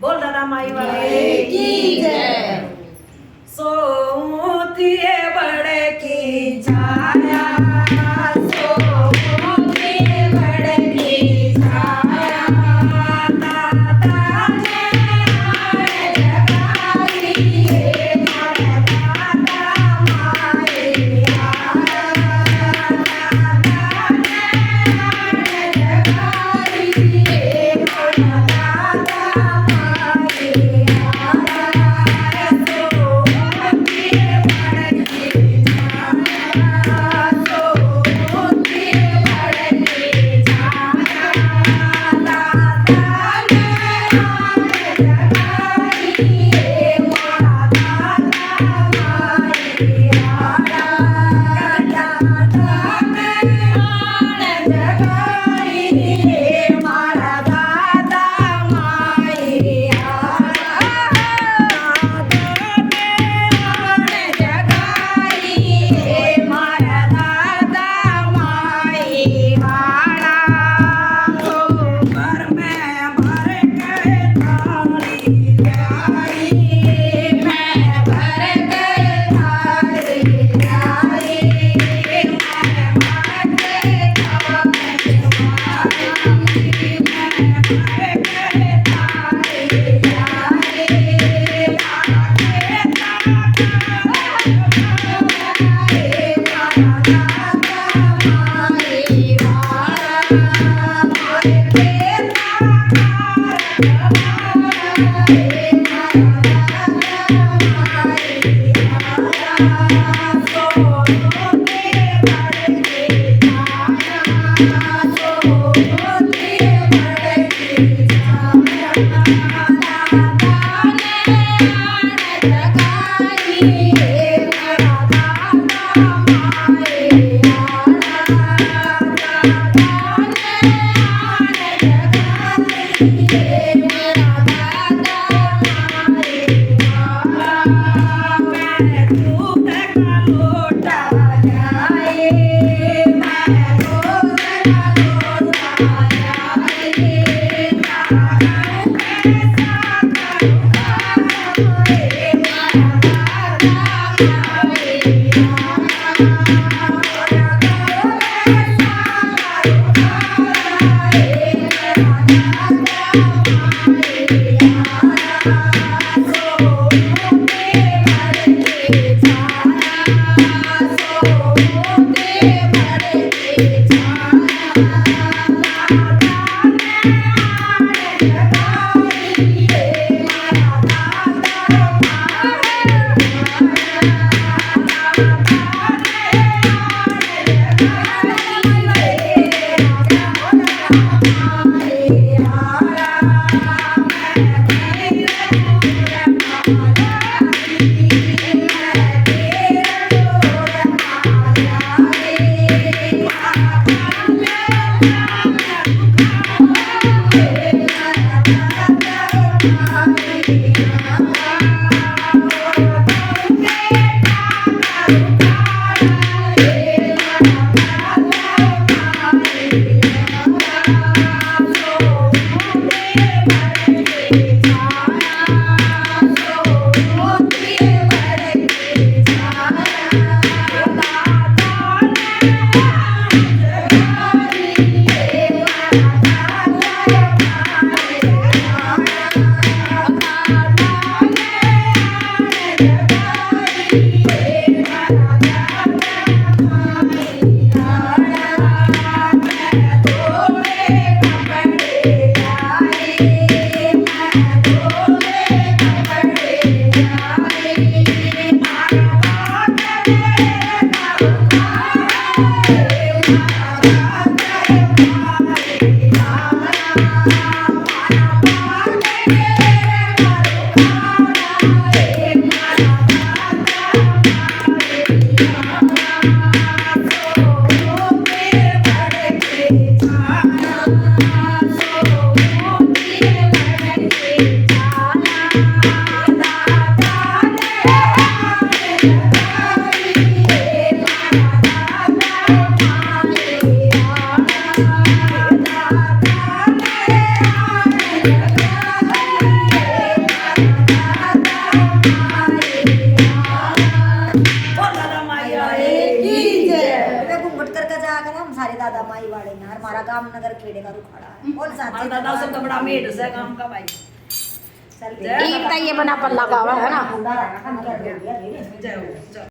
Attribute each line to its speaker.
Speaker 1: બોલ દાદા માઈ વાળી કી જય। सोती बड़े की छाया सोती बड़े की छाया दादा ने आए जगाई मारा दादा माए आया दादा ने आए जगाई मारा दादा माए आया दादा माई वाले ना हमारा गांव नगर खेड़े का रुखाड़ा है और साथ
Speaker 2: हमारा दादा से तो बड़ा मेड से काम का भाई
Speaker 1: चल
Speaker 3: एक तो ये बना पल्ला का है ना
Speaker 1: बुंदा रहना का मतलब
Speaker 2: जाओ